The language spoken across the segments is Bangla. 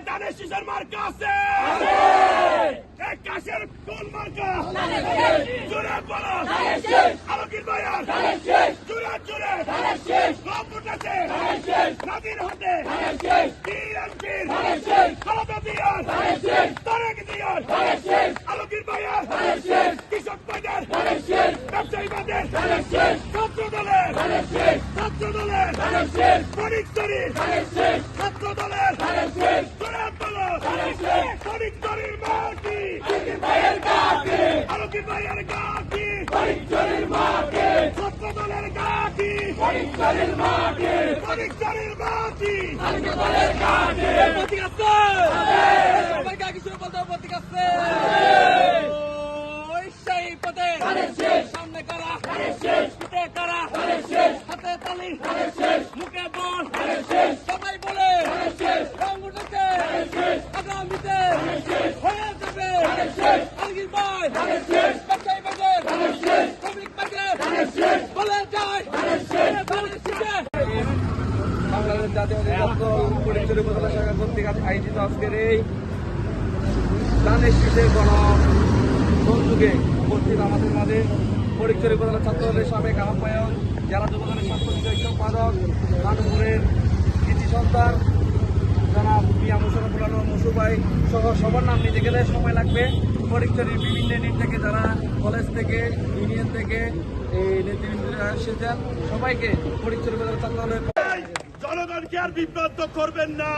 ধানের শীষের মার্কা আছে এক কাশের কোন মার্কা জোরে বলো আলোকির ভাইয়ার জোরে জোরে কম্পিউটারে নদীর হাতে বিএনপির খালেদা জিয়ার তারেক জিয়ার আলোকির ভাইয়ার কৃষক ভাইদের ব্যবসায়ী ভাইদের ছাত্র দলের ফরিক তরির ছাত্র দলের জোরে বলো ফরিক তরির মাটি আলোকির ভাইয়ের গাটি ছাত্র দলের গাটি ফরিক তরির মাটি প্রতীক আছে সবাই গাকি শুরু বলতে প্রতীক আছে ওই সেই পথে সামনে কারা পিঠে কারা হাতে তালি মুখে বল সবাই বলে রঙুটাতে আগামীতে হয়ে যাবে আলগির ভাই ব্যবসায়ী বাজার শ্রমিক বাজার বলে যায় বাংলাদেশ জাতীয় পরিচয় উপজেলা শাখা কর্তৃক আয়োজিত আজকের এই ধানের শীষের গণসংযোগে উপস্থিত আমাদের মাঝে পরিচয় উপজেলা ছাত্র দলের সাবেক আহ্বায়ক জেলা যুব দলের সাংগঠনিক সম্পাদক মানপুরের কৃতি সন্তান যারা মিয়া মুশারফুল আলম মুসু ভাই সহ সবার নাম নিতে গেলে সময় লাগবে। পরিচয়ের বিভিন্ন ইউনিট থেকে যারা কলেজ থেকে ইউনিয়ন থেকে এই নেতৃবৃন্দরা এসেছেন সবাইকে পরিচয় উপজেলা ছাত্র দলের জনগণকে আর বিভ্রান্ত করবেন না।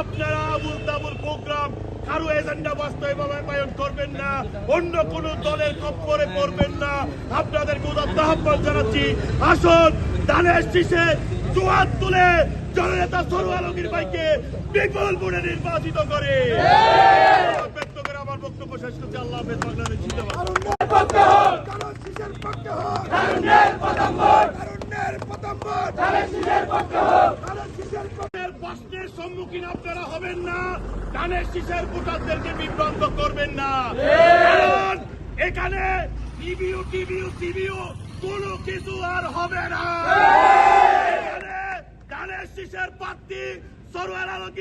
আপনারা আবুল তাবুল প্রোগ্রাম কারো এজেন্ডা বাস্তবায়ন করবেন না, অন্য কোন দলের খপ্পরে পড়বেন না। আপনাদেরকে উদাত্ত আহ্বান জানাচ্ছি, আসুন ধানের শীষে জোয়ার তুলে জননেতা সরওয়ার আলমগীর ভাইকে বিপুল ভোটে নির্বাচিত করে ব্যক্ত করে আমার বক্তব্য শেষ করছি। আল্লাহ হাফেজ। বাংলাদেশ জিন্দাবাদ। প্রশ্নের সম্মুখীন আপনারা হবেন না, ধানের শীষের ভোটারদেরকে বিভ্রান্ত করবেন না। কারণ এখানে টিভিউ কোনো কিছু আর হবে না। এখানে ধানের শীষের প্রার্থী সরওয়ার আলমগীর